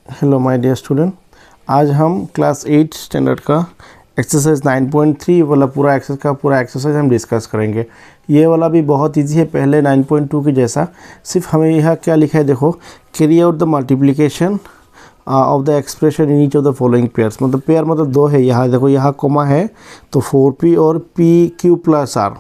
Hello my dear student, आज हम class 8 standard का एक्सरसाइज 9.3 वाला पूरा एक्सरसाइज हम डिस्कस करेंगे। ये वाला भी बहुत इजी है, पहले 9.2 के जैसा। सिर्फ हमें यहाँ क्या लिखा है देखो, carry out the multiplication of the expression in each of the following pairs. मतलब पेयर मतलब दो है, यहाँ देखो यहाँ कोमा है तो 4p और pq प्लस r।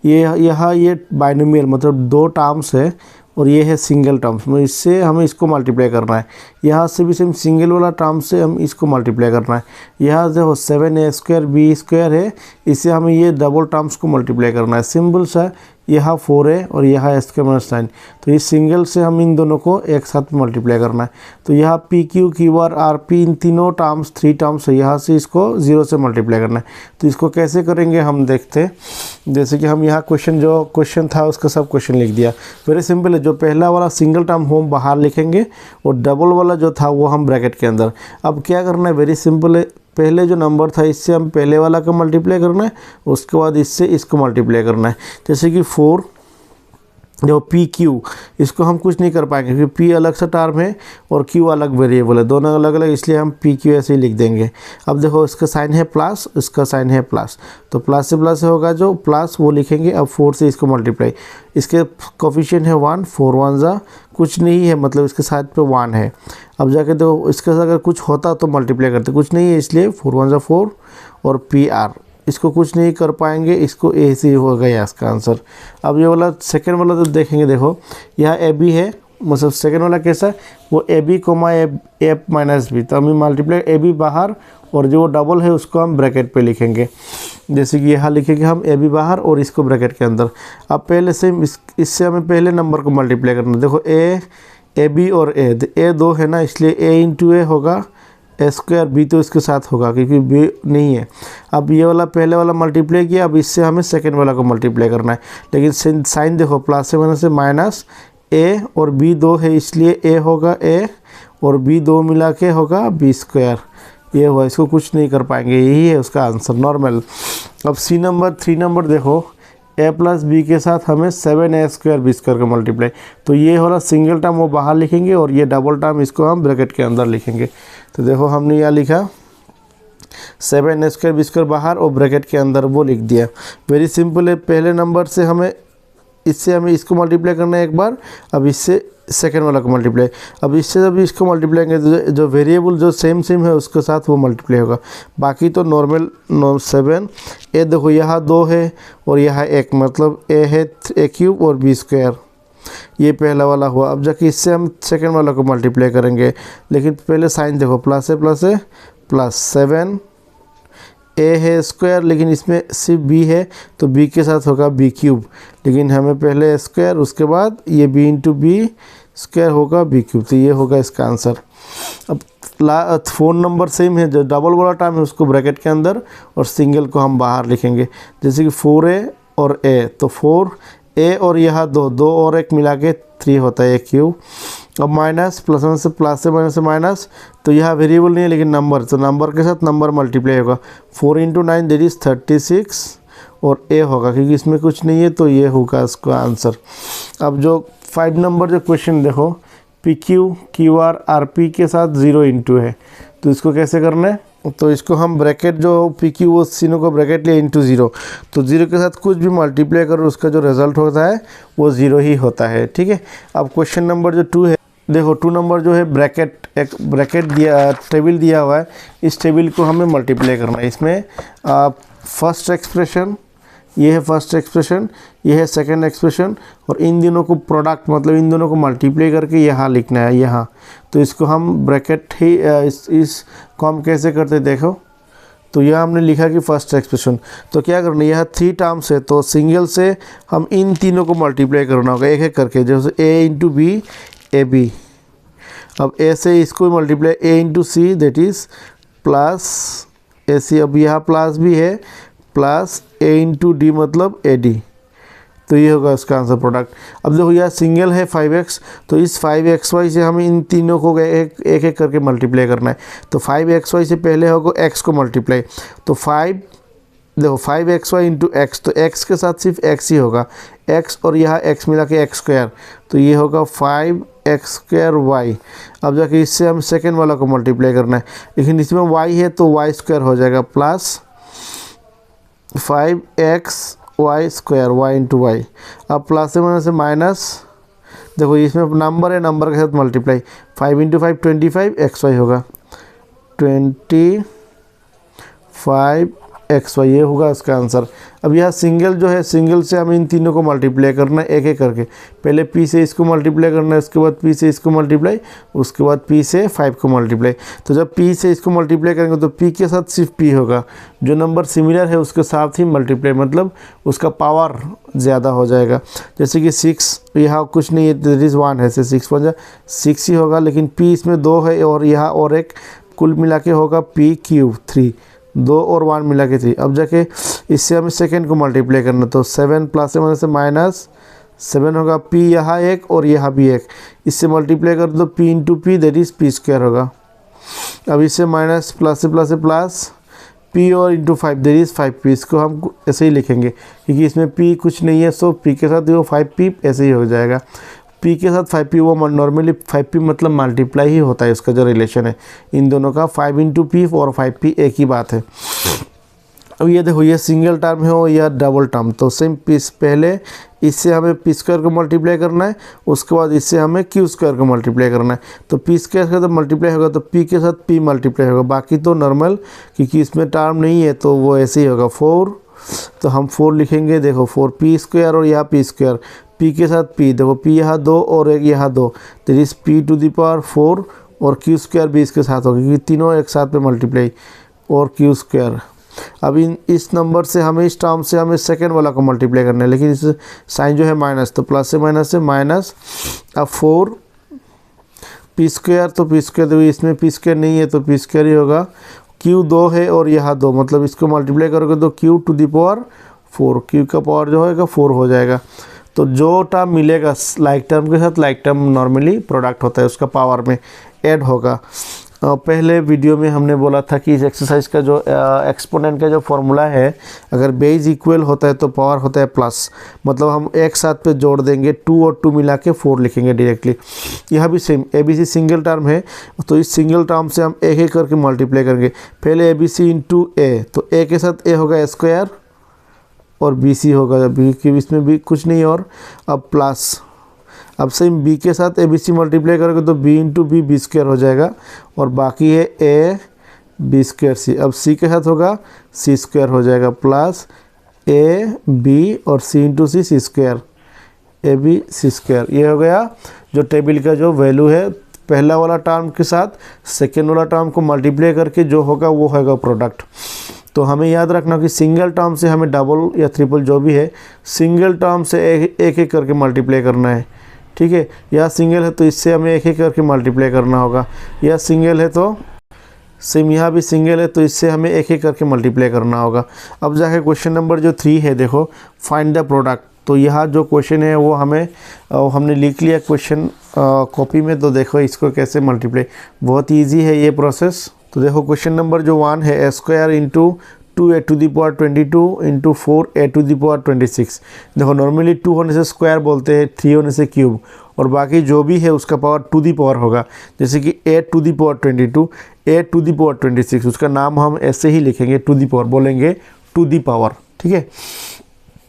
ये बाइनोमियल मतलब दो टर्म्स है और ये है सिंगल टर्म्स में, इससे हमें इसको मल्टीप्लाई करना है। यहाँ से भी सेम सिंगल वाला टर्म से हम इसको मल्टीप्लाई करना है। यहाँ देखो 7a² b² है, इससे हमें ये डबल टर्म्स को मल्टीप्लाई करना है। सिंपल सा, यहाँ 4a और यहाँ a²-9, तो इस सिंगल से हम इन दोनों को एक साथ मल्टीप्लाई करना है। तो यहाँ pq qr rp इन तीनों टर्म्स 3 टर्म्स है, यहाँ से इसको 0 से मल्टीप्लाई करना है। तो इसको कैसे करेंगे हम देखते हैं। जैसे कि हम यहाँ क्वेश्चन था उसका सब क्वेश्चन लिख दिया। वेरी सिंपल है, जो पहला वाला सिंगल टर्म हो हम बाहर लिखेंगे और डबल वाला जो था वो हम ब्रैकेट के अंदर। अब क्या करना है, वेरी सिंपल है, पहले जो नंबर था इससे हम पहले वाला का मल्टीप्लाई करना है, उसके बाद इससे इसको मल्टीप्लाई करना है। जैसे कि 4 जो पी क्यू, इसको हम कुछ नहीं कर पाएंगे क्योंकि पी अलग सा टर्म है और क्यू अलग वेरिएबल है, दोनों अलग अलग, इसलिए हम पी क्यू ऐसे ही लिख देंगे। अब देखो इसका साइन है प्लस, इसका साइन है प्लस, तो प्लस से प्लस होगा जो प्लस वो लिखेंगे। अब 4 से इसको मल्टीप्लाई, इसके कोफिशिएंट है 1, 4 1 जा कुछ नहीं है, मतलब इसके साइड पे 1 है। अब जाके देखो इसके साथ अगर कुछ होता तो मल्टीप्लाई करते, कुछ नहीं है इसलिए 4 1 जा 4 और पी आर, इसको कुछ नहीं कर पाएंगे, इसको ए से हो गया इसका आंसर। अब ये वाला सेकंड वाला तो देखेंगे, देखो यहाँ ए बी है, मतलब सेकंड वाला कैसा है, वो A B comma A minus B, तो हम मल्टीप्लाई ए बी बाहर और जो डबल है उसको हम ब्रैकेट पे लिखेंगे। जैसे कि यहाँ लिखेंगे हम ए बी बाहर और इसको ब्रैकेट के अंदर। अब पहले से इससे हमें पहले नंबर को मल्टीप्लाई करना है। देखो ए बी और ए 2 है ना, इसलिए ए इंटू ए होगा, a² b तो इसके साथ होगा क्योंकि b नहीं है। अब ये वाला पहले वाला मल्टीप्लाई किया, अब इससे हमें सेकंड वाला को मल्टीप्लाई करना है। लेकिन साइन देखो प्लस से माइनस से माइनस a और b 2 है, इसलिए a होगा a और b 2 मिला के होगा b²। ये हुआ, इसको कुछ नहीं कर पाएंगे, यही है उसका आंसर नॉर्मल। अब 3 नंबर देखो, a प्लस बी के साथ हमें 7a² b² का मल्टीप्लाई, तो ये वाला सिंगल टर्म वो बाहर लिखेंगे और ये डबल टर्म इसको हम ब्रैकेट के अंदर लिखेंगे। तो देखो हमने यहाँ लिखा 7a² b² बाहर और ब्रैकेट के अंदर वो लिख दिया। वेरी सिंपल है, पहले नंबर से हमें हमें इसको मल्टीप्लाई करना है एक बार, अब इससे सेकेंड वाला को मल्टीप्लाई। अब इससे जब इसको मल्टीप्लाई करेंगे जो वेरिएबल जो सेम है उसके साथ वो मल्टीप्लाई होगा, बाकी तो नॉर्मल 7। ए देखो यहाँ 2 है और यहाँ 1, मतलब ए है a³ और b², ये पहला वाला हुआ। अब जाके इससे हम सेकेंड वाला को मल्टीप्लाई करेंगे, लेकिन पहले साइन देखो प्लस है प्लस 7 ए है स्क्वायर, लेकिन इसमें सिर्फ b है तो b के साथ होगा b³, लेकिन हमें पहले स्क्वायर उसके बाद ये b इंटू b² होगा b³, तो ये होगा इसका आंसर। अब 4 नंबर सेम है, जो डबल वाला टर्म है उसको ब्रैकेट के अंदर और सिंगल को हम बाहर लिखेंगे। जैसे कि 4a और a, तो 4a और यहाँ 2 और 1 मिला के 3 होता है a³। अब माइनस प्लस से माइनस से माइनस, तो यहाँ वेरिएबल नहीं है लेकिन नंबर, तो नंबर के साथ नंबर मल्टीप्लाई होगा। 4 × 9 दैट इज़ 36 और a होगा क्योंकि इसमें कुछ नहीं है, तो ये होगा इसका आंसर। अब जो 5 नंबर जो क्वेश्चन देखो, pq qr rp के साथ 0 इंटू है, तो इसको कैसे करना है, तो इसको हम ब्रैकेट जो pq वो तीनों को ब्रैकेट लिया इंटू 0, तो 0 के साथ कुछ भी मल्टीप्लाई करो उसका जो रिजल्ट होता है वो 0 ही होता है, ठीक है। अब क्वेश्चन नंबर जो 2 है, देखो 2 नंबर जो है एक ब्रैकेट दिया, टेबल दिया हुआ है, इस टेबल को हमें मल्टीप्लाई करना है। इसमें फर्स्ट एक्सप्रेशन, ये है फर्स्ट एक्सप्रेशन, ये है सेकंड एक्सप्रेशन, और इन दोनों को प्रोडक्ट मतलब इन दोनों को मल्टीप्लाई करके यहाँ लिखना है यहाँ। तो इसको हम ब्रैकेट ही इसको हम कैसे करते देखो, तो यह हमने लिखा कि फर्स्ट एक्सप्रेशन, तो क्या करना है, यह 3 टर्म्स है तो सिंगल से हम इन तीनों को मल्टीप्लाई करना होगा एक एक करके, जैसे a into B A B. अब a से इसको multiply a into C that is plus A C, अब यहाँ प्लस भी है प्लस a इंटू डी मतलब ए डी, तो ये होगा उसका आंसर प्रोडक्ट। अब देखो यह सिंगल है 5x, तो इस 5xy से हमें इन तीनों को एक एक करके मल्टीप्लाई करना है। तो 5xy से पहले होगा x को मल्टीप्लाई, तो 5 देखो 5xy इंटू एक्स, तो x के साथ सिर्फ x ही होगा, x और यहाँ x मिला के एक्स स्क्वायर, तो ये होगा 5x² y। अब जाके इससे हम सेकेंड वाला को मल्टीप्लाई करना है, लेकिन इसमें y है तो y² हो जाएगा plus 5xy² y into Y. अब प्लस से माइनस से माइनस, देखो इसमें नंबर है, नंबर के साथ मल्टीप्लाई, 5 इंटू 5 25xy होगा, 25xy, ये होगा इसका आंसर। अब यहाँ सिंगल जो है, सिंगल से हमें इन तीनों को मल्टीप्लाई करना है एक एक करके। पहले p से इसको मल्टीप्लाई करना है, उसके बाद p से इसको मल्टीप्लाई, उसके बाद p से 5 को मल्टीप्लाई। तो जब p से इसको मल्टीप्लाई करेंगे तो p के साथ सिर्फ p होगा, जो नंबर सिमिलर है उसके साथ ही मल्टीप्लाई, मतलब उसका पावर ज़्यादा हो जाएगा। जैसे कि 6, यहाँ कुछ नहीं है, दैट इज़ 1 है, से 6 ही होगा, लेकिन p इसमें 2 है और यहाँ और एक, कुल मिला के होगा p³ 3, 2 और 1 मिला के 3। अब जाके इससे हमें सेकेंड को मल्टीप्लाई करना, तो 7 प्लस से माइनस से माइनस 7 होगा, p यहाँ एक और यहाँ भी एक, इससे मल्टीप्लाई कर दो p into P, that is p² होगा। अब इससे माइनस प्लस से प्लस p और इंटू 5, दैट इज़ 5p। इसको हम ऐसे ही लिखेंगे क्योंकि इसमें p कुछ नहीं है, सो p के साथ वो 5p ऐसे ही हो जाएगा। p के साथ 5p, वो नॉर्मली 5p मतलब मल्टीप्लाई ही होता है, इसका जो रिलेशन है इन दोनों का, 5 इंटू पी और 5p एक ही बात है। अब ये देखो, ये सिंगल टर्म है और यह डबल टर्म, तो सेम पीस, पहले इससे हमें p² को मल्टीप्लाई करना है, उसके बाद इससे हमें q² को मल्टीप्लाई करना है। तो p² के साथ मल्टीप्लाई होगा तो p के साथ p मल्टीप्लाई होगा, बाकी तो नॉर्मल, क्योंकि इसमें टर्म नहीं है तो वो ऐसे ही होगा। 4, तो हम 4 लिखेंगे, देखो 4p² और यहाँ p², p के साथ p, देखो p यहाँ 2 और एक यहाँ 2, दैट इज़ p⁴, और q² भी इसके साथ होगा क्योंकि तीनों एक साथ पे मल्टीप्लाई, और q²। अब इस नंबर से हमें, इस टर्म से हमें सेकेंड वाला को मल्टीप्लाई करना है, लेकिन इस साइन जो है माइनस, तो प्लस से माइनस। अब 4 p², तो p², इसमें p² नहीं है तो p² ही होगा, q 2 है और यहाँ 2, मतलब इसको मल्टीप्लाई करोगे तो q⁴, q का पावर जो होगा 4 हो जाएगा। तो जो टर्म मिलेगा लाइक टर्म के साथ, लाइक टर्म नॉर्मली प्रोडक्ट होता है, उसका पावर में ऐड होगा। पहले वीडियो में हमने बोला था कि इस एक्सरसाइज का जो एक्सपोनेंट का जो फॉर्मूला है, अगर बेस इक्वल होता है तो पावर होता है प्लस, मतलब हम एक साथ पे जोड़ देंगे, 2 और 2 मिला के 4 लिखेंगे डायरेक्टली। यह भी सेम, ABC सिंगल टर्म है तो इस सिंगल टर्म से हम एक एक करके मल्टीप्लाई करेंगे। पहले ABC इंटू a, तो a के साथ a होगा a² और BC होगा b, कि इसमें भी कुछ नहीं, और अब प्लस, अब सेम b के साथ ABC मल्टीप्लाई करोगे तो b इंटू बी b² हो जाएगा, और बाकी है a b² c। अब c के साथ होगा c² हो जाएगा, प्लस a b और c इंटू सी c², ab c²। ये हो गया जो टेबल का जो वैल्यू है, पहला वाला टर्म के साथ सेकेंड वाला टर्म को मल्टीप्लाई करके जो होगा वो होगा प्रोडक्ट। तो हमें याद रखना कि सिंगल टर्म से हमें डबल या ट्रिपल जो भी है, सिंगल टर्म से एक एक करके मल्टीप्लाई करना है, ठीक है। या सिंगल है तो इससे हमें एक एक करके मल्टीप्लाई करना होगा, या सिंगल है तो सेम, यहाँ भी सिंगल है तो इससे हमें एक एक करके मल्टीप्लाई करना होगा। अब जाके क्वेश्चन नंबर जो 3 है, देखो फाइंड द प्रोडक्ट। तो यहाँ जो क्वेश्चन है वो हमने लिख लिया क्वेश्चन कॉपी में, तो देखो इसको कैसे मल्टीप्लाई, बहुत ईजी है ये प्रोसेस। तो देखो क्वेश्चन नंबर जो 1 है, a² into 2a⁻22 into 4a⁻26। देखो नॉर्मली 2 होने से स्क्वायर बोलते हैं, 3 होने से क्यूब, और बाकी जो भी है उसका पावर टू दी पावर होगा। जैसे कि a⁻22 a⁻26, उसका नाम हम ऐसे ही लिखेंगे, टू दी पावर बोलेंगे, टू दी पावर, ठीक है।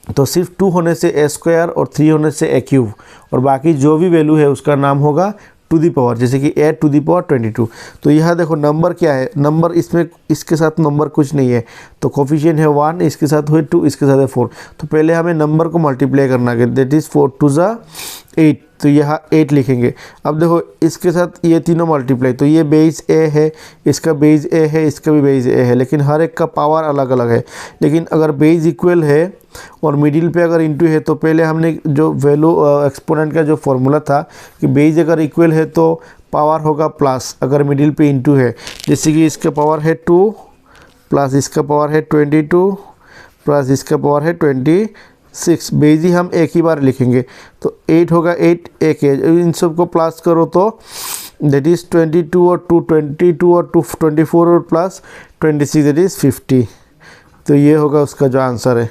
तो सिर्फ 2 होने से a² और 3 होने से a³, और बाकी जो भी वैल्यू है उसका नाम होगा टू दी पावर, जैसे कि a⁻22। तो यहाँ देखो नंबर क्या है, नंबर इसमें इसके साथ नंबर कुछ नहीं है, तो कोफिशिएंट है 1, इसके साथ हुए 2, इसके साथ है 4। तो पहले हमें नंबर को मल्टीप्लाई करना है, दैट इज़ 4 2 ज़ा 8, तो यहाँ 8 लिखेंगे। अब देखो इसके साथ ये तीनों मल्टीप्लाई, तो ये बेस a है, इसका बेस a है, इसका भी बेस a है, लेकिन हर एक का पावर अलग अलग है। लेकिन अगर बेस इक्वल है और मिडिल पे अगर इंटू है, तो पहले हमने जो वैल्यू एक्सपोनेंट का जो फॉर्मूला था कि बेस अगर इक्वल है तो पावर होगा प्लस, अगर मिडिल पे इंटू है, जैसे कि इसका पावर है 2 प्लस इसका पावर है 22 प्लस इसका पावर है 26। बेस ही हम एक ही बार लिखेंगे, तो 8 होगा, 8 एक है, इन सब को प्लस करो तो दैट इज़ 22 और 2 24 और प्लस 26, दैट इज़ 50। तो ये होगा उसका जो आंसर है।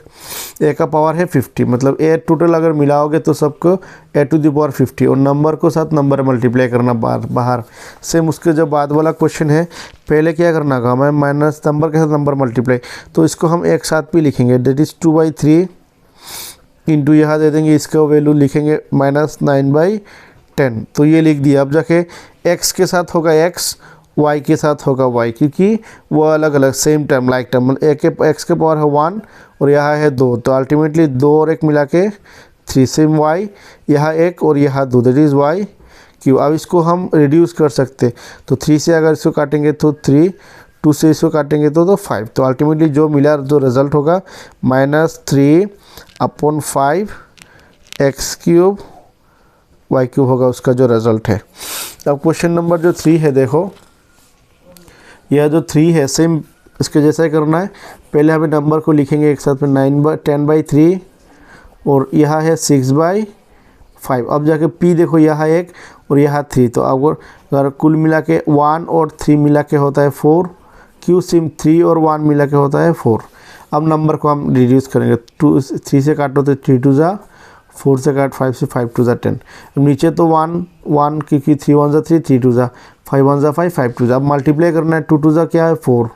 ए का पावर है 50, मतलब ए टोटल अगर मिलाओगे तो सबको ए टू द पावर 50 और नंबर को साथ नंबर मल्टीप्लाई करना बाहर। सेम उसके जो बाद वाला क्वेश्चन है, पहले क्या करना होगा हमें, माइनस नंबर के साथ नंबर मल्टीप्लाई, तो इसको हम एक साथ भी लिखेंगे, डेट इज़ 2/3 इंटू यहाँ दे देंगे, इसका वैल्यू लिखेंगे -9/10। तो ये लिख दिया। अब जाके x के साथ होगा x, y के साथ होगा y, क्योंकि वो अलग अलग same time like time, x के पावर है 1 और यहाँ है 2, तो अल्टीमेटली 2 और 1 मिला के 3, सेम y, यहाँ 1 और यहाँ 2, दैट इज़ y क्यों। अब इसको हम रिड्यूस कर सकते, तो 3 से अगर इसको काटेंगे तो 3, 2 से इसको काटेंगे तो 5, तो अल्टीमेटली जो मिला जो रिजल्ट होगा -3/5 x³ y³ होगा उसका जो रिजल्ट है। अब क्वेश्चन नंबर जो 3 है, देखो यह जो 3 है सेम इसके जैसा ही करना है। पहले हमें नंबर को लिखेंगे एक साथ में 10/3 और यहाँ है 6/5। अब जाके p देखो यहाँ 1 और यहाँ 3, तो अगर कुल मिला के 1 और 3 मिला के होता है 4, q सिम 3 और 1 मिला के होता है 4। अब नंबर को हम रिड्यूस करेंगे, 3 से काटो तो 3 2 जा 4 से काट 5 से 5 2 जा 10। अब नीचे तो 1 1 क्योंकि 3 1 जा 3, 3 2 जा 5 1 जा 5, 5 2 जा। अब मल्टीप्लाई करना है, 2 2 जा क्या है 4,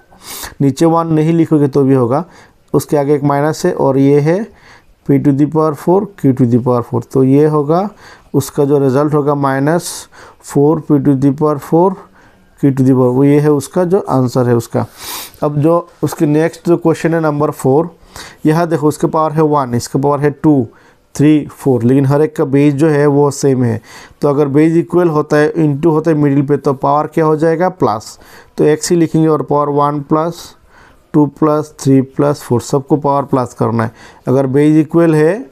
नीचे 1 नहीं लिखोगे तो भी होगा, उसके आगे एक माइनस है और ये है p to the power 4 q to the power 4, तो ये होगा उसका जो रिज़ल्ट होगा -4 p to the power 4 q to the power, वो ये है उसका जो आंसर है उसका। अब जो उसके नेक्स्ट जो क्वेश्चन है नंबर 4, यहाँ देखो उसके पावर है 1, इसका पावर है 2 3 4, लेकिन हर एक का बेस जो है वो सेम है, तो अगर बेस इक्वल होता है इंटू होता है मिडिल पे, तो पावर क्या हो जाएगा प्लस, तो x ही लिखेंगे और पावर 1 + 2 + 3 + 4 सबको पावर प्लस करना है। अगर बेस इक्वल है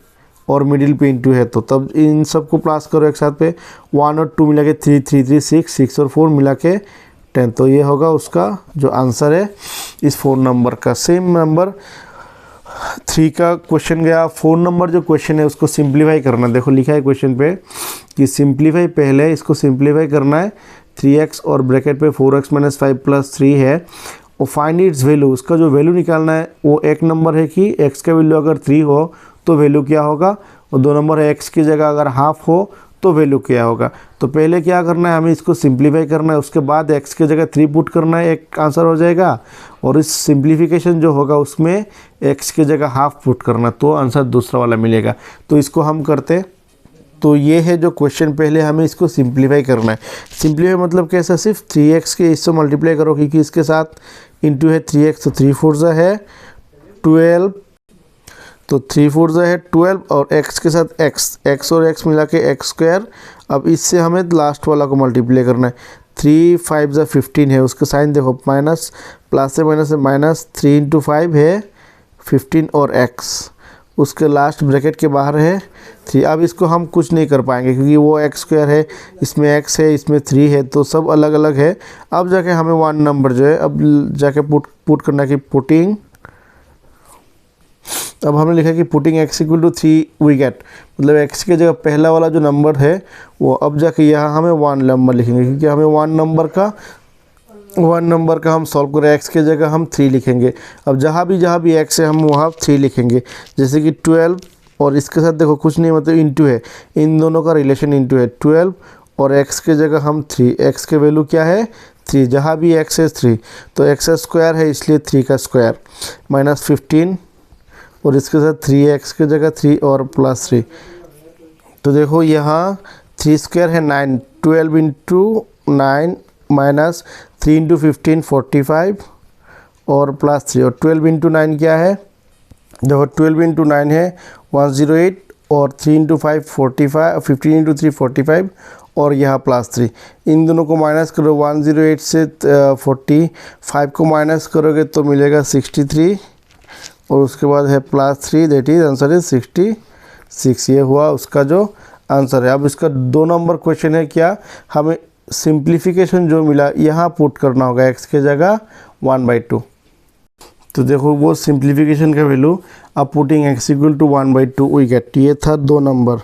और मिडिल पे इंटू है तो तब इन सबको प्लस करो एक साथ पे, 1 और 2 मिला के 3 3 3 6 6 और 4 मिला के 10, तो ये होगा उसका जो आंसर है इस 4 नंबर का। सेम नंबर 3 का क्वेश्चन गया। 4 नंबर जो क्वेश्चन है उसको सिंप्लीफाई करना, देखो लिखा है क्वेश्चन पे कि सिंप्लीफाई, पहले इसको सिंप्लीफाई करना है, 3x और ब्रैकेट पे 4x - 5 + 3 है और फाइंड इट्स वैल्यू, उसका जो वैल्यू निकालना है वो एक नंबर है कि x का वैल्यू अगर 3 हो तो वैल्यू क्या होगा, और 2 नंबर है x की जगह अगर हाफ हो तो वैल्यू क्या होगा। तो पहले क्या करना है, हमें इसको सिंप्लीफाई करना है, उसके बाद x की जगह 3 पुट करना है, एक आंसर हो जाएगा, और इस सिंप्लीफिकेशन जो होगा उसमें x की जगह हाफ पुट करना, तो आंसर दूसरा वाला मिलेगा। तो इसको हम करते, तो ये है जो क्वेश्चन, पहले हमें इसको सिंप्लीफाई करना है। सिंप्लीफाई मतलब कैसा, सिर्फ 3x के इससे मल्टीप्लाई करो क्योंकि इसके साथ इंटू है 3x, तो 3 4 जा है 12, तो 3 4 जा है 12 और x के साथ x और x मिला के x²। अब इससे हमें लास्ट वाला को मल्टीप्लाई करना है, 3 5 जा 15 है, उसका साइन देखो माइनस प्लस से माइनस है, -3 × 5 है 15 और x, उसके लास्ट ब्रैकेट के बाहर है 3। अब इसको हम कुछ नहीं कर पाएंगे क्योंकि वो x² है, इसमें x है, इसमें 3 है, तो सब अलग अलग है। अब जाके हमें 1 नंबर जो है अब जाके पुट करना कि पुटिंग, अब हमने लिखा कि पुटिंग x = 3 वी गेट, मतलब x की जगह पहला वाला जो नंबर है वो, अब जाके यहाँ हमें 1 नंबर लिखेंगे क्योंकि हमें 1 नंबर का हम सॉल्व करें, x की जगह हम 3 लिखेंगे। अब जहाँ भी x है हम वहाँ 3 लिखेंगे, जैसे कि 12 और इसके साथ देखो कुछ नहीं, मतलब इंटू है, इन दोनों का रिलेशन इंटू है, 12 और x की जगह हम 3, x के वैल्यू क्या है 3, जहाँ भी x है 3, तो x² है इसलिए 3 का स्क्वायर -15 और इसके साथ 3x की जगह 3 और +3, तो देखो यहाँ 3² है 9, 12 × 9 -3 × 15 45 और +3 और 12 × 9 क्या है, देखो 12 × 9 है 108 और 3 × 5 45, 15 × 3 45 और यहाँ +3, इन दोनों को माइनस करो, 108 से 45 को माइनस करोगे तो मिलेगा 63 और उसके बाद है +3, दैट इज आंसर इज 66। ये हुआ उसका जो आंसर है। अब इसका 2 नंबर क्वेश्चन है, क्या हमें सिंप्लीफिकेशन जो मिला यहाँ पुट करना होगा x के जगह 1/2, तो देखो वो सिंप्लीफिकेशन का वैल्यू, अब पुटिंग x = 1/2 वी गेट, ये था 2 नंबर।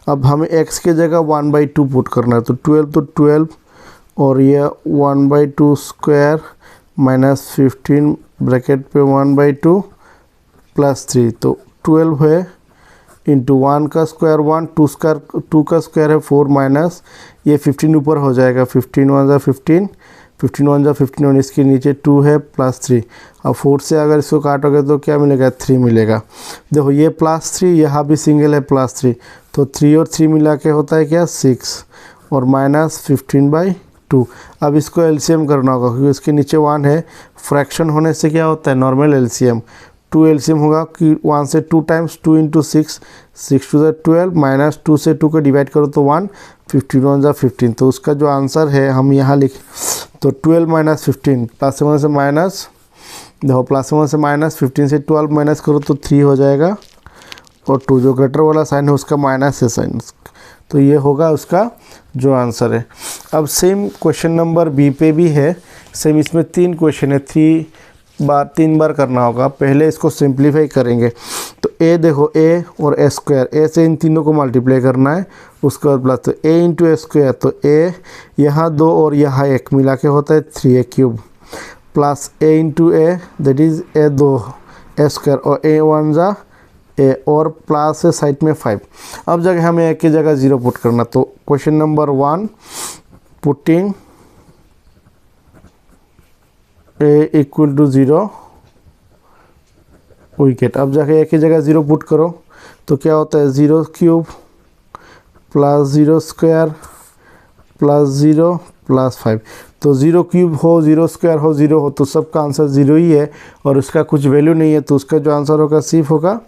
अब हमें x के जगह 1/2 पुट करना है, तो 12 और ये 1/2² -15 ब्रैकेट पे 1/2 प्लस 3, तो 12 है इंटू 1 का स्क्वायर 1, 2 का स्क्वायर है 4 माइनस ये 15 ऊपर हो जाएगा, 15 1 जा 15, 15 1 जा 15 और इसके नीचे 2 है प्लस 3। अब 4 से अगर इसको काटोगे तो क्या मिलेगा, 3 मिलेगा। देखो ये प्लस 3, यहाँ भी सिंगल है प्लस 3, तो 3 और 3 मिला के होता है क्या 6 और माइनस 15/2। अब इसको एलसीएम करना होगा क्योंकि इसके नीचे 1 है, फ्रैक्शन होने से क्या होता है नॉर्मल एलसीएम, 2 एलसीएम होगा कि 1 से 2 टाइम्स 2 इंटू 6, 6 टू 12 माइनस 2 से 2 को डिवाइड करो तो 1, 15 1 जा 15। तो उसका जो आंसर है हम यहाँ लिख, तो 12 माइनस 15 प्लस 1 से माइनस, देखो प्लस 1 से माइनस 15 से 12 माइनस करो तो 3 हो जाएगा और 2 जो ग्रेटर वाला साइन है उसका माइनस है साइन, तो ये होगा उसका जो आंसर है। अब सेम क्वेश्चन नंबर बी पे भी है, सेम इसमें 3 क्वेश्चन है, 3 बार करना होगा। पहले इसको सिंप्लीफाई करेंगे, तो ए देखो ए और ए स्क्वायर, ए से इन तीनों को मल्टीप्लाई करना है, उसके बाद प्लस, तो ए इंटू ए स्क्वायर, तो ए यहाँ 2 और यहाँ 1 मिला के होता है 3a cube, plus A into A that is a 2 A square और ए 1 जा ए और प्लस है साइड में 5। अब जगह हमें ए की जगह 0 पुट करना, तो question number 1 putting A equal to 0 we get. अब जाके ए की जगह 0 पुट करो तो क्या होता है 0 cube plus 0 square plus 0 plus 5। तो 0 क्यूब हो 0 स्क्वायर हो 0 हो तो सबका आंसर 0 ही है और उसका कुछ वैल्यू नहीं है, तो उसका जो आंसर होगा सिर्फ होगा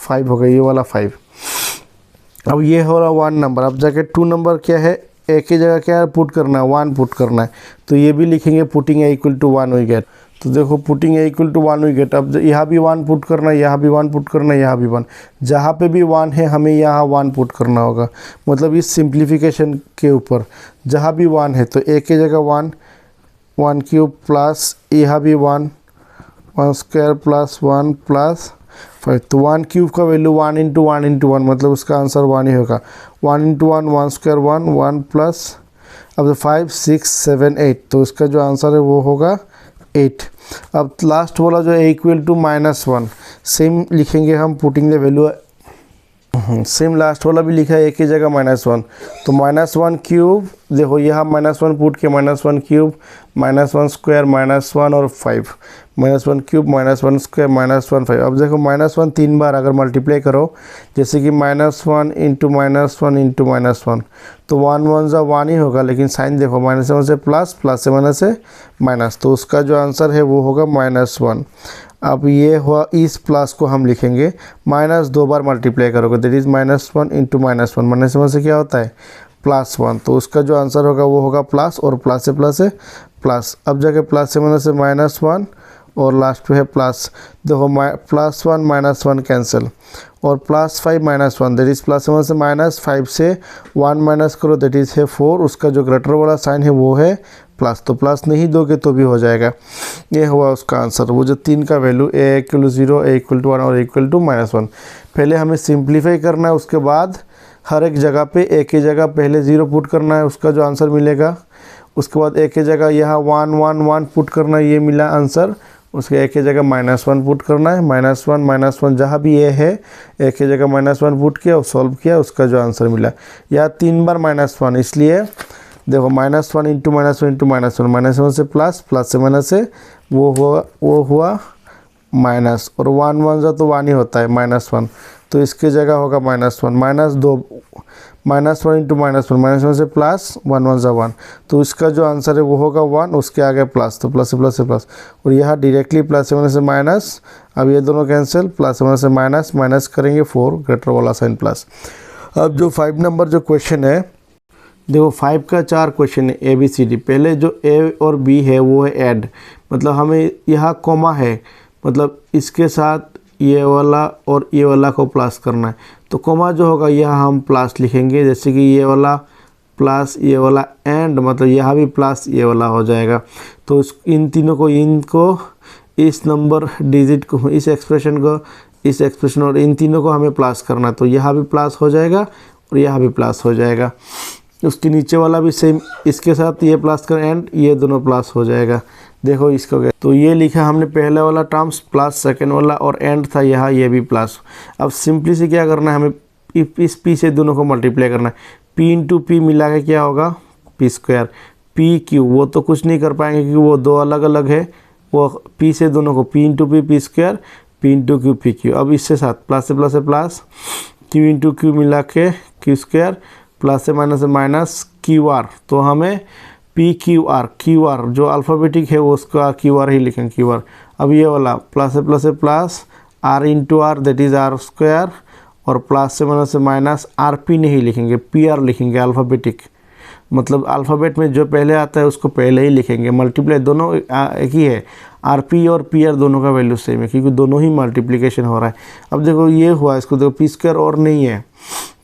5 होगा, ये वाला 5। अब ये हो रहा 1 नंबर। अब जाके 2 नंबर क्या है, ए की जगह क्या है पुट करना है 1 पुट करना है, तो ये भी लिखेंगे putting A equal to 1 we get. तो देखो putting A equal to 1 we get. अब यहाँ भी 1 पुट करना है, यहाँ भी 1 पुट करना है, यहाँ भी 1, जहाँ पे भी 1 है हमें यहाँ 1 पुट करना होगा, मतलब इस सिंप्लीफिकेशन के ऊपर जहाँ भी 1 है तो ए की जगह 1 क्यूब प्लस यहाँ भी 1 स्क्वायर प्लस 1 प्लस 5। तो 1 क्यूब का वैल्यू 1 इंटू 1 मतलब उसका आंसर 1 ही होगा, 1 इंटू 1 स्क्वायर 1 प्लस अब 5 6 7 8, तो इसका जो आंसर है वो होगा 8। अब लास्ट वाला जो है इक्वल टू -1 सेम लिखेंगे हम, putting the value same last वाला भी लिखा है एक ही जगह -1, तो -1 क्यूब, देखो यहाँ -1 पुट के -1 क्यूब -1 स्क्वायर -1 और 5, -1 क्यूब -1 स्क्वायर -1 5। अब देखो -1 3 बार अगर मल्टीप्लाई करो, जैसे कि -1 इंटू -1 इंटू -1, तो 1 1 जा 1 ही होगा, लेकिन साइन देखो -1 से प्लस, प्लस से माइनस से माइनस, तो उसका जो आंसर है वो होगा -1। अब ये हुआ, इस प्लस को हम लिखेंगे -2 बार मल्टीप्लाई करोगे, दैट इज़ -1 इंटू -1, -1 से क्या होता है +1, तो उसका जो आंसर होगा वो होगा प्लस, और प्लस से प्लस। अब जाके प्लस से -1 और लास्ट पे है प्लस, देखो +1 -1 कैंसिल, और +5 -1 दैट इज़ +1 से -5 से 1 माइनस करो दैट इज़ है 4, उसका जो ग्रेटर वाला साइन है वो है प्लस, तो प्लस नहीं दोगे तो भी हो जाएगा। ये हुआ उसका आंसर, वो जो 3 का value A equal to 0, A equal to 1 और इक्वल टू -1। पहले हमें सिंप्लीफाई करना है, उसके बाद हर एक जगह पे ए की जगह पहले 0 पुट करना है, उसका जो आंसर मिलेगा। उसके बाद ए की जगह यहाँ 1 1 1 पुट करना है, ये मिला आंसर। उसके ए की जगह -1 पुट करना है, -1 जहाँ भी ए है ए की जगह -1 पुट किया और सॉल्व किया, उसका जो आंसर मिला। या 3 बार -1, इसलिए देखो -1 इंटू -1 इंटू -1 से प्लस, प्लस से माइनस से वो हुआ माइनस, और 1 1 जा तो 1 ही होता है -1, तो इसके जगह होगा -1 -1 इंटू -1 से प्लस 1 1 जा 1, तो इसका जो आंसर है वो होगा 1, उसके आगे प्लस, तो प्लस से प्लस से प्लस, और यहाँ डायरेक्टली प्लस से माइनस। अब ये दोनों कैंसिल, प्लस से माइनस करेंगे 4 ग्रेटर वाला साइन प्लस। अब जो 5 नंबर जो क्वेश्चन है, देखो 5 का 4 क्वेश्चन है ABCD। पहले जो A और B है वो है ऐड, मतलब हमें यहाँ कॉमा है, मतलब इसके साथ ये वाला और ये वाला को प्लस करना है, तो कॉमा जो होगा यहाँ हम प्लस लिखेंगे, जैसे कि ये वाला प्लस ये वाला एंड, मतलब यहाँ भी प्लस ये वाला हो जाएगा। तो इन तीनों को, इनको इस नंबर डिजिट को, इस एक्सप्रेशन को, इस एक्सप्रेशन और इन तीनों को हमें प्लस करना है, तो यहाँ भी प्लस हो जाएगा और यहाँ भी प्लस हो जाएगा। उसके नीचे वाला भी सेम, इसके साथ ये प्लस कर एंड ये दोनों प्लस हो जाएगा। देखो इसको क्या, तो ये लिखा हमने पहले वाला टर्म्स प्लस, सेकेंड वाला और एंड था यहाँ ये भी प्लस। अब सिंपली से क्या करना है, हमें इस पी से दोनों को मल्टीप्लाई करना है। पी इंटू पी मिला के क्या होगा पी स्क्वायर, पी क्यू वो तो कुछ नहीं कर पाएंगे क्योंकि वो दो अलग अलग है, वो पी से दोनों को P into P square, P into Q P Q. अब इससे साथ प्लस से प्लस से प्लस, क्यू इंटू क्यू मिला के क्यू स्क्वायर, प्लस से माइनस क्यू आर। तो हमें पी क्यू आर जो अल्फ़ाबेटिक है वो उसका क्यू आर ही लिखेंगे, क्यू आर। अब ये वाला प्लस से plus R into R that is R square, और प्लस से माइनस आर पी नहीं लिखेंगे, पी आर लिखेंगे अल्फ़ाबेटिक, मतलब अल्फ़ाबेट में जो पहले आता है उसको पहले ही लिखेंगे। मल्टीप्लाई दोनों एक ही है, आर पी और पी आर दोनों का वैल्यू सेम है क्योंकि दोनों ही मल्टीप्लिकेशन हो रहा है। अब देखो ये हुआ, इसको देखो पी स्क्वायर और नहीं है,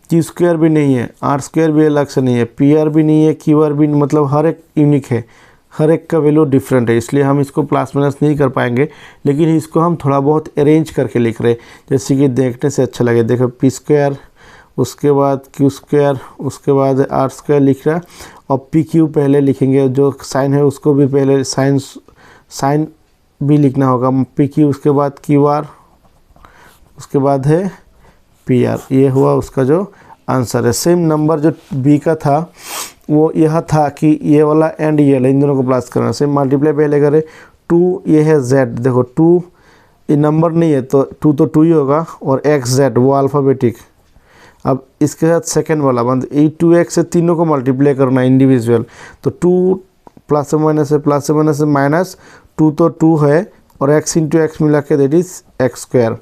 क्यू स्क्वायर भी नहीं है, आर स्क्वायर भी अलग से नहीं है, पी आर भी नहीं है, क्यू आर भी, मतलब हर एक यूनिक है, हर एक का वैल्यू डिफरेंट है, इसलिए हम इसको प्लस माइनस नहीं कर पाएंगे। लेकिन इसको हम थोड़ा बहुत अरेंज करके लिख रहे हैं जैसे कि देखने से अच्छा लगे। देखो पी स्क्वायर, उसके बाद क्यू स्क्वायर, उसके बाद आर स्क्वायर लिख रहा है, और पी क्यू पहले लिखेंगे, जो साइन है उसको भी पहले साइन भी लिखना होगा, पी क्यू, उसके बाद क्यू आर, उसके बाद है पी आर। ये हुआ उसका जो आंसर है। सेम नंबर जो बी का था वो यह था कि ये वाला एंड ये वाला इन दोनों को प्लस करना, सेम मल्टीप्लाई पहले करें। 2 ये है z, देखो 2 ये नंबर नहीं है तो 2 तो 2 ही होगा, और x z वो अल्फ़ाबेटिक। अब इसके साथ सेकेंड वाला बंद ए 2x से तीनों को मल्टीप्लाई करना इंडिविजुअल, तो 2 प्लस से माइनस से माइनस 2 तो 2 है, और x इंटू एक्स मिला के दैट इज़ एक्स स्क्वायर।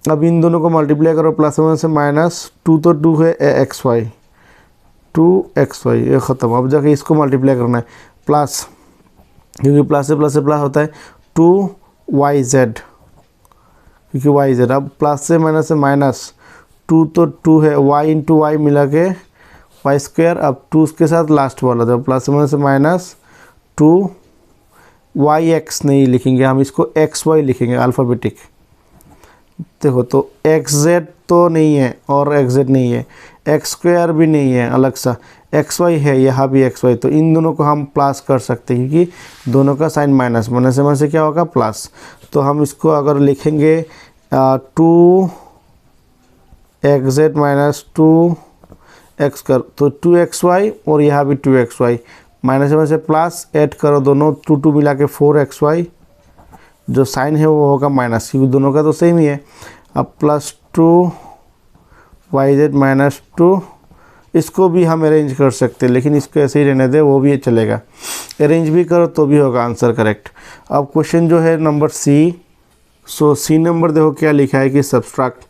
अब इन दोनों को मल्टीप्लाई करो, प्लस से माइनस 2 तो 2 है एक्स वाई, 2xy ये ख़त्म। अब जाके इसको मल्टीप्लाई करना है प्लस, क्योंकि प्लस से प्लस होता है 2yz, क्योंकि yz। अब प्लस से माइनस 2 तो 2 है, y इंटू वाई मिला के वाई स्क्वायर। अब 2 के साथ लास्ट वाला था प्लस से माइनस 2yx नहीं लिखेंगे हम, इसको xy लिखेंगे अल्फ़ाबेटिक। देखो तो xz तो नहीं है और xz नहीं है, एक्स स्क्वायर भी नहीं है अलग सा, एक्स वाई है, यहाँ भी एक्स वाई, तो इन दोनों को हम प्लस कर सकते हैं क्योंकि दोनों का साइन माइनस से क्या होगा प्लस। तो हम इसको अगर लिखेंगे 2xz माइनस 2x कर, तो 2xy, और यहाँ भी 2xy, माइनस से प्लस ऐड करो दोनों, 2 मिला के 4xy, जो साइन है वो होगा माइनस क्योंकि दोनों का तो सेम ही है। अब प्लस 2yz माइनस 2, इसको भी हम अरेंज कर सकते हैं लेकिन इसको ऐसे ही रहने दे, वो भी चलेगा, अरेंज भी करो तो भी होगा आंसर करेक्ट। अब क्वेश्चन जो है नंबर सी, सो सी नंबर देखो क्या लिखा है कि subtract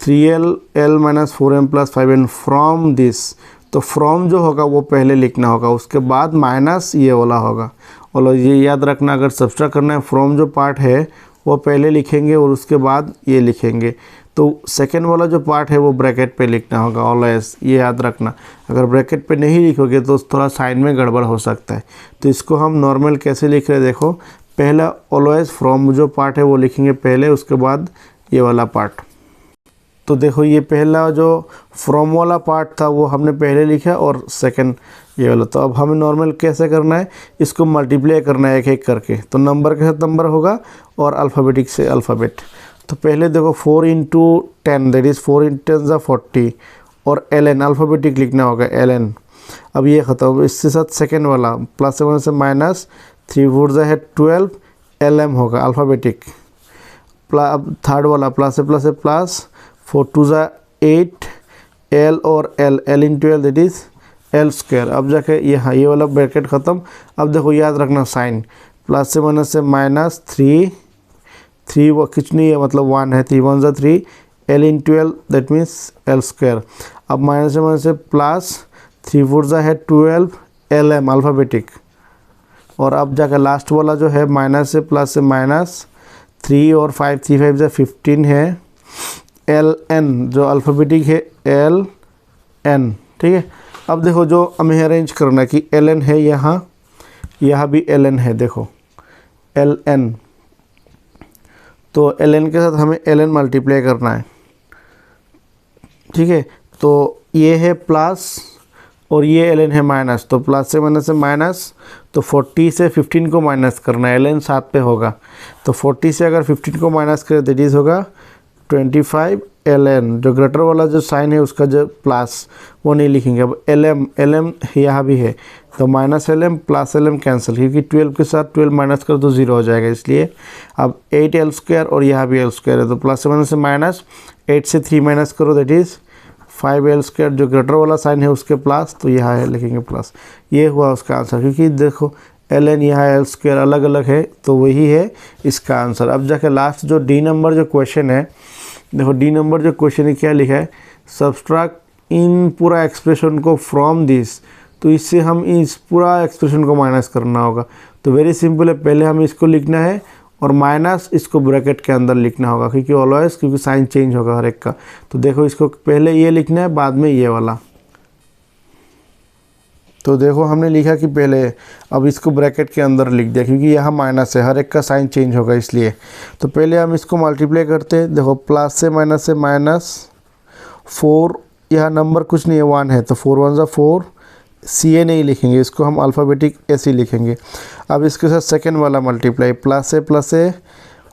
3l minus 4m plus 5n from this. तो फ्रॉम जो होगा वो पहले लिखना होगा, उसके बाद माइनस ये वाला होगा। और ये याद रखना, अगर सब्सट्रैक्ट करना है फ्रॉम जो पार्ट है वो पहले लिखेंगे और उसके बाद ये लिखेंगे, तो सेकेंड वाला जो पार्ट है वो ब्रैकेट पे लिखना होगा ऑलवेज, ये याद रखना। अगर ब्रैकेट पे नहीं लिखोगे तो थोड़ा साइन में गड़बड़ हो सकता है। तो इसको हम नॉर्मल कैसे लिख रहे हैं, देखो पहला ऑलवेज फ्रॉम जो पार्ट है वो लिखेंगे पहले, उसके बाद ये वाला पार्ट। तो देखो ये पहला जो फ्रॉम वाला पार्ट था वो हमने पहले लिखा और सेकंड ये वाला। तो अब हमें नॉर्मल कैसे करना है, इसको मल्टीप्लाई करना है एक एक करके, तो नंबर के साथ नंबर होगा और अल्फ़ाबेटिक से अल्फ़ाबेट। तो पहले देखो 4 इंटू 10 दैट इज़ 4 इंटू 10 40, और ln अल्फ़ाबेटिक लिखना होगा ln। अब ये ख़त्म, इसके साथ सेकेंड वाला प्लस से माइनस 3 4 है 12 lm होगा अल्फ़ाबेटिक। अब थर्ड वाला प्लस से प्लस 4 2 8 l और l into L that is l square. अब जाके ये वाला ब्रैकेट ख़त्म। अब देखो याद रखना साइन, प्लस से माइनस 3 वो कुछ नहीं है, मतलब 1 है, 3 1 3 l into L that means l square. अब माइनस से प्लस 3 4 है 12 lm अल्फ़ाबेटिक। और अब जाकर लास्ट वाला जो है माइनस से माइनस 3 और 5 3 5 15 है ln जो अल्फ़ाबेटिक है ln, ठीक है। अब देखो जो हमें अरेंज करना है कि ln है यहाँ भी ln है, देखो ln, तो ln के साथ हमें ln मल्टीप्लाई करना है, ठीक है। तो ये है प्लस और ये ln है माइनस, तो प्लस से माइनस से माइनस, तो 40 से 15 को माइनस करना है, ln 7 पे होगा, तो 40 से अगर 15 को माइनस करें दैट इज़ होगा 25 ln, जो ग्रेटर वाला जो साइन है उसका जो प्लस वो नहीं लिखेंगे। अब lm यहाँ भी है, तो minus lm plus lm cancel, क्योंकि 12 के साथ 12 माइनस करो तो 0 हो जाएगा, इसलिए अब 8l² और यहाँ भी l² है, तो प्लस से माइनस से माइनस, 8 से 3 माइनस करो दैट इज़ 5l², जो ग्रेटर वाला साइन है उसके प्लस, तो यहाँ है लिखेंगे प्लस। ये हुआ उसका आंसर, क्योंकि देखो ln यहाँ l² अलग अलग है, तो वही है इसका आंसर। अब जाके लास्ट जो डी नंबर जो क्वेश्चन है, देखो डी नंबर जो क्वेश्चन है क्या लिखा है, सब्सट्रैक्ट इन पूरा एक्सप्रेशन को फ्रॉम दिस, तो इससे हम इस पूरा एक्सप्रेशन को माइनस करना होगा। तो वेरी सिंपल है, पहले हम इसको लिखना है और माइनस इसको ब्रैकेट के अंदर लिखना होगा, क्योंकि ऑलवेज क्योंकि साइन चेंज होगा हर एक का। तो देखो इसको पहले ये लिखना है, बाद में ये वाला। तो देखो हमने लिखा कि पहले, अब इसको ब्रैकेट के अंदर लिख दिया, क्योंकि यहाँ माइनस है, हर एक का साइन चेंज होगा इसलिए। तो पहले हम इसको मल्टीप्लाई करते हैं, देखो प्लस से माइनस 4, यहाँ नंबर कुछ नहीं है 1 है, तो 4 1 ज़ा 4, CA नहीं लिखेंगे, इसको हम अल्फ़ाबेटिक ऐसे लिखेंगे। अब इसके साथ सेकेंड वाला मल्टीप्लाई, प्लस से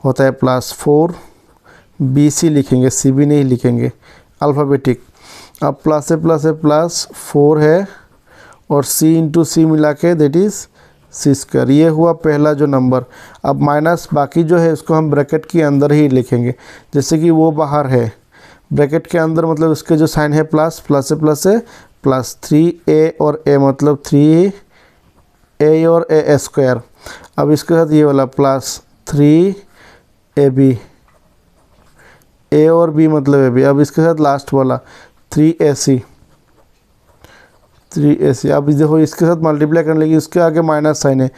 होता है +4, BC लिखेंगे, CB नहीं लिखेंगे, अल्फ़ाबेटिक। अब प्लस से +4 है और C इंटू C मिला के दैट इज़ C²। ये हुआ पहला जो नंबर। अब माइनस बाकी जो है उसको हम ब्रैकेट के अंदर ही लिखेंगे, जैसे कि वो बाहर है ब्रैकेट के अंदर, मतलब उसके जो साइन है प्लस से प्लस 3a और a, मतलब 3a और a²। अब इसके साथ ये वाला प्लस 3ab, a और b मतलब ab। अब इसके साथ लास्ट वाला 3ac। अब देखो इसके साथ मल्टीप्लाई करने लगी, उसके आगे माइनस साइन है,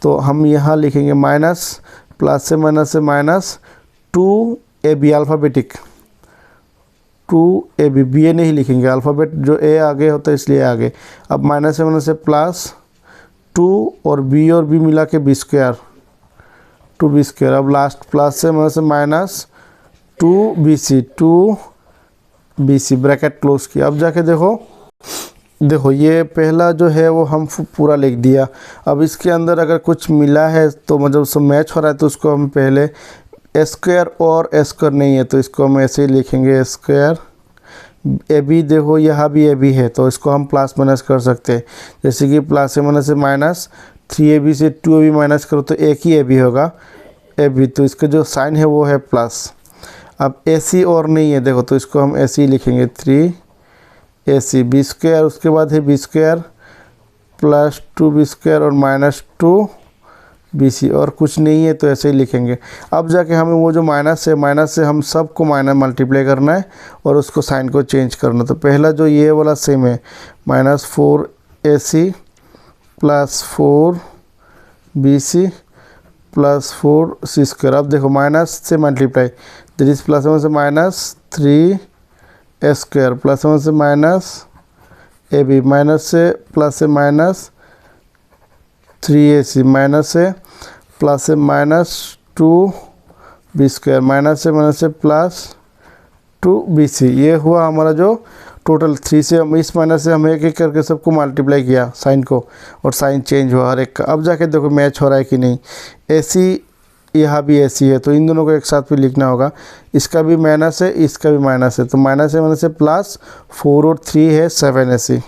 तो हम यहाँ लिखेंगे माइनस, प्लस से minus 2ab alphabetic, 2ab, BA नहीं लिखेंगे, अल्फ़ाबेट जो a आगे होता है इसलिए आगे। अब माइनस से प्लस 2 और b मिला के b², 2b²। अब लास्ट प्लस से माइनस 2bc ब्रैकेट क्लोज किया। अब जाके देखो ये पहला जो है वो हम पूरा लिख दिया। अब इसके अंदर अगर कुछ मिला है तो मतलब उससे मैच हो रहा है, तो उसको हम पहले a² और a² नहीं है तो इसको हम ऐसे ही लिखेंगे a²। ab देखो यहाँ भी ab है, तो इसको हम प्लस माइनस कर सकते हैं, जैसे कि प्लस से माइनस 3ab से 2ab माइनस करो तो एक ही ab होगा, ab, तो इसका जो साइन है वो है प्लस। अब ac और नहीं है देखो, तो इसको हम ऐसे ही लिखेंगे 3ac, b², उसके बाद है b² प्लस 2b² और माइनस 2bc, और कुछ नहीं है तो ऐसे ही लिखेंगे। अब जाके हमें वो जो माइनस से हम सबको माइनस मल्टीप्लाई करना है और उसको साइन को चेंज करना। तो पहला जो ये वाला सेम है, -4ac plus 4bc plus 4c²। अब देखो माइनस से मल्टीप्लाई, दैट इज प्लस से माइनस 3a² प्लस से माइनस ab, माइनस से प्लस से माइनस 3ac, माइनस से प्लस से माइनस 2b², माइनस से प्लस 2bc। ये हुआ हमारा जो टोटल 3 से हम इस माइनस से हम एक एक करके सबको मल्टीप्लाई किया साइन को, और साइन चेंज हुआ हर एक का। अब जाके देखो मैच हो रहा है कि नहीं, ac यहाँ भी ac है, तो इन दोनों को एक साथ भी लिखना होगा, इसका भी माइनस है इसका भी माइनस है, तो माइनस से प्लस 4 और 3 है 7ac।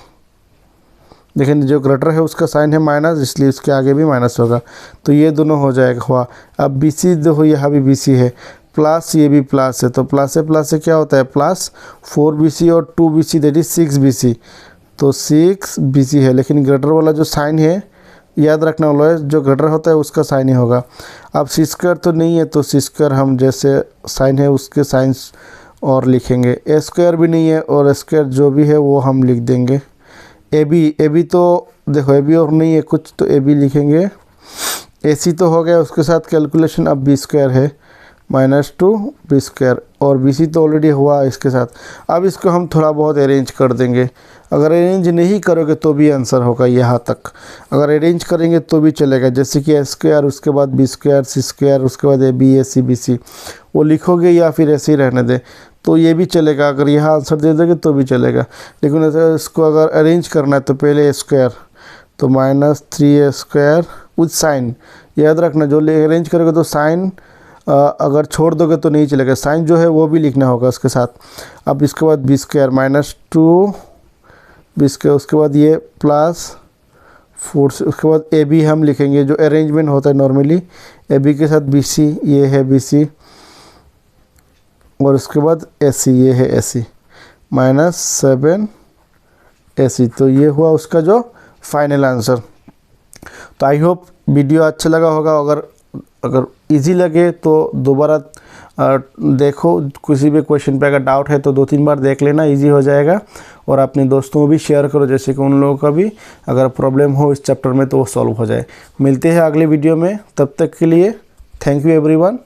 देखें जो ग्रेटर है उसका साइन है माइनस, इसलिए इसके आगे भी माइनस होगा, तो ये दोनों हो जाएगा हुआ। अब BC देखो यहाँ भी BC है, प्लस ये भी प्लस है, तो प्लस से क्या होता है प्लस 4bc और 2bc दैट इज 6bc, तो 6bc है। लेकिन ग्रेटर वाला जो साइन है याद रखना वाला है, जो ग्रेटर होता है उसका साइन ही होगा। अब c² तो नहीं है, तो c² हम जैसे साइन है उसके साइंस और लिखेंगे, a² भी नहीं है और a² जो भी है वो हम लिख देंगे। ab तो देखो ab और नहीं है कुछ, तो ab लिखेंगे। ac तो हो गया, उसके साथ कैलकुलेशन। अब b² है -2b², और bc तो ऑलरेडी हुआ इसके साथ। अब इसको हम थोड़ा बहुत अरेंज कर देंगे, अगर अरेंज नहीं करोगे तो भी आंसर होगा यहाँ तक, अगर अरेंज करेंगे तो भी चलेगा, जैसे कि a², उसके बाद b², c², उसके बाद ab ac bc वो लिखोगे या फिर ऐसे ही रहने दें। तो ये भी चलेगा, अगर यहाँ आंसर दे दोगे तो भी चलेगा। लेकिन इसको अगर अरेंज करना है तो पहले ए स्क्वायर, तो -3a² विथ साइन। याद रखना, जो अरेंज करोगे तो साइन अगर छोड़ दोगे तो नहीं चलेगा, साइन जो है वो भी लिखना होगा उसके साथ। अब इसके बाद b² -2 b², उसके बाद ये +4 से उसके बाद ए बी हम लिखेंगे, जो अरेंजमेंट होता है नॉर्मली। ए बी के साथ बी सी, ये है बी सी, और उसके बाद ए सी, ये है ए सी, -7 ए सी। तो ये हुआ उसका जो फाइनल आंसर। तो आई होप वीडियो अच्छा लगा होगा। अगर इजी लगे तो दोबारा देखो, किसी भी क्वेश्चन पे अगर डाउट है तो 2-3 बार देख लेना, इजी हो जाएगा। और अपने दोस्तों को भी शेयर करो, जैसे कि उन लोगों का भी अगर प्रॉब्लम हो इस चैप्टर में तो वो सॉल्व हो जाए। मिलते हैं अगले वीडियो में, तब तक के लिए थैंक यू एवरीवन।